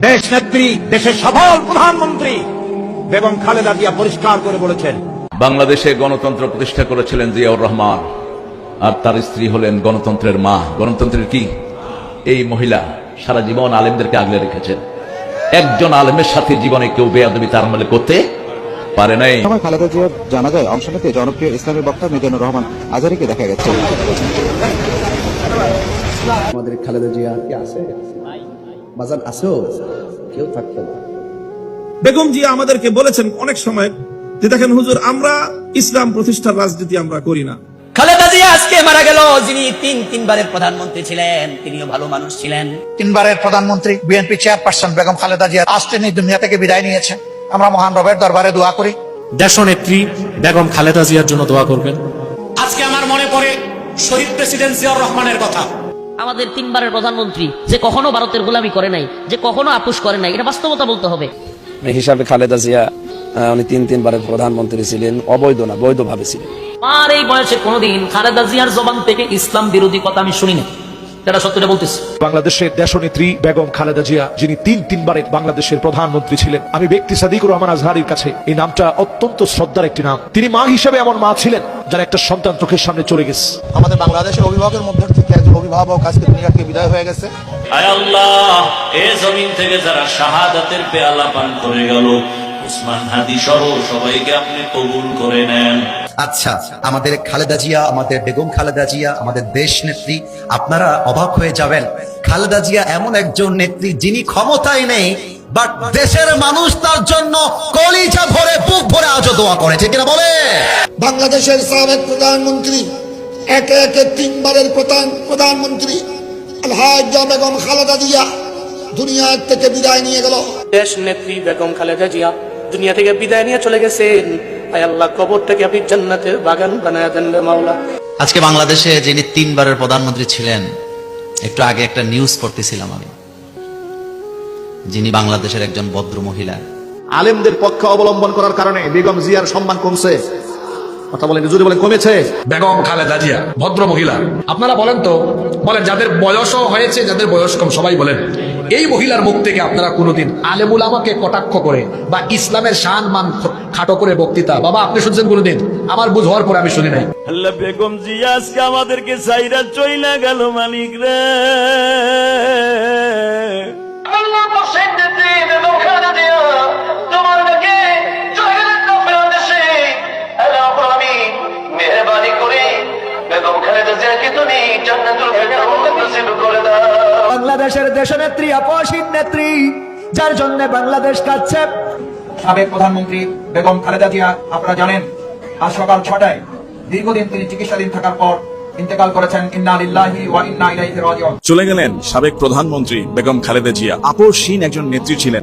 দেশ নেত্রী, দেশের সফল প্রধানমন্ত্রী বেগম খালেদা জিয়া পরিষ্কার করে বলেছেন, বাংলাদেশে গণতন্ত্র প্রতিষ্ঠা করেছিলেন জিয়াউর রহমান, আর তার স্ত্রী হলেন গণতন্ত্রের মা। গণতন্ত্রের কি? এই মহিলা সারা জীবন আলেমদেরকে আগলে রেখেছেন। একজন আলেমের সাথে জীবনে কেউ বেয়াদবি তার আমলে করতে পারে নাই। সময় খালেদা জিয়ার জানাজায় অংশ নিতে জনপ্রিয় ইসলামী বক্তা মিজানুর রহমান আজহারীকে দেখা গেছে। আমাদের খালেদা জিয়া কি আছে? বাজার আছেও কেউ থাকতে না। বেগম জিয়া আমাদেরকে বলেছেন অনেক সময় যে দেখেন হুজুর, আমরা ইসলাম প্রতিষ্ঠার রাজনীতি আমরা করি না। খালেদা জিয়া আজকে মারা গেল, যিনি তিনবারের প্রধানমন্ত্রী ছিলেন, তিনিও ভালো মানুষ ছিলেন। তিনবারের প্রধানমন্ত্রী বিএনপি চেয়ারপারসন বেগম খালেদা জিয়া আজ তিনি দুনিয়া থেকে বিদায় নিয়েছেন। আমরা মহান রবের দরবারে দোয়া করি দেশনেত্রী বেগম খালেদা জিয়ার জন্য দোয়া করবেন। আজকে আমার মনে পড়ে শহীদ প্রেসিডেন্ট জিয়াউর রহমানের কথা। আমাদের তিনবারের প্রধানমন্ত্রী যে কখনো ভারতের গোলামি করে নাই, যে কখনো আপোষ করে নাই, এটা বাস্তবতা বলতে হবে। হিসাবে খালেদা জিয়া উনি তিনবারের প্রধানমন্ত্রী ছিলেন, অবৈধ না বৈধভাবে ছিলেন। আর এই বয়সে কোনোদিন খালেদা জিয়ার জবান থেকে ইসলাম বিরোধী কথা আমি শুনিনি, এটা সত্যটা বলতেছি। বাংলাদেশের দেশনেত্রী বেগম খালেদা জিয়া, যিনি তিনবারের বাংলাদেশের প্রধানমন্ত্রী ছিলেন, আমি ব্যক্তি সাদিকুর রহমান আজহারীর কাছে এই নামটা অত্যন্ত শ্রদ্ধার একটি নাম। তিনি মা হিসেবে এমন মা ছিলেন যার একটা সন্তান চোখের সামনে চলে গেছে। আমাদের বাংলাদেশের অভিভাবকের মধ্যে থেকে একজন অভিভাবক আজকে দুনিয়া থেকে বিদায় হয়ে গেছে। আয় আল্লাহ, এই জমিন থেকে যারা শাহাদাতের পেয়ালা পান করে গেল, উসমান হাদি সহ সবাইকে আপনি কবুল করে নেন। আচ্ছা, আমাদের খালেদা জিয়া, আমাদের বেগম খালেদা জিয়া, আমাদের দেশ নেত্রী, আপনারা অবাক হয়ে যাবেন। খালেদা জিয়া এমন একজন নেত্রী যিনি ক্ষমতায় নেই, বাট দেশের মানুষ তার জন্য কলিজা ভরে বুক ভরে আজও দোয়া করে, ঠিক কিনা বলে? বাংলাদেশের সাবেক প্রধানমন্ত্রী, একে একে তিনবারের প্রধানমন্ত্রী আলহাজ্জা বেগম খালেদা জিয়া দুনিয়া থেকে বিদায় নিয়ে গেল। দেশ নেত্রী বেগম খালেদা জিয়া দুনিয়া থেকে বিদায় নিয়ে চলে গেছেন। আয় আল্লাহ, কবর থেকে আপনি জান্নাতের বাগান বানায় দেন রে মাওলা। আজকে বাংলাদেশে যিনি তিনবারের প্রধানমন্ত্রী ছিলেন, একটু আগে একটা নিউজ পড়তেছিলাম আমি, যিনি বাংলাদেশের একজন ভদ্র মহিলা। আলেমদের পক্ষে অবলম্বন করার কারণে বেগম জিয়ার সম্মান কমছে। কথা বলেন, জোরে বলেন, কমেছে। বেগম খালেদা জিয়া ভদ্র মহিলা। আপনারা বলেন তো, বলেন যাদের বয়সও হয়েছে, যাদের বয়স কম, সবাই বলেন এই মহিলার মুখ থেকে আপনারা কোনোদিন আলেমুল আমাকে কটাক্ষ করে বা ইসলামের শান মান খাটো করে বক্তৃতা বাবা আপনি শুনছেন কোনোদিন? আমার বুঝ হওয়ার পরে আমি শুনি নাই। আল্লাহ, বেগম জিয়া আজকে আমাদেরকে সাইরা চইলা গেল মালিক রে। বাংলাদেশের দেশনেত্রী, আপসহীন নেত্রী, যার জন্য বাংলাদেশ কাঁদছে। সাবেক প্রধানমন্ত্রী বেগম খালেদা জিয়া, আপনারা জানেন, আজ সকাল 6টায় দীর্ঘদিন তিনি চিকিৎসাধীন থাকার পর ইন্তেকাল করেছেন। ইন্না লিল্লাহি ওয়া ইন্না ইলাইহি রাজিউন। চলে গেলেন সাবেক প্রধানমন্ত্রী বেগম খালেদা জিয়া, আপসহীন একজন নেত্রী ছিলেন।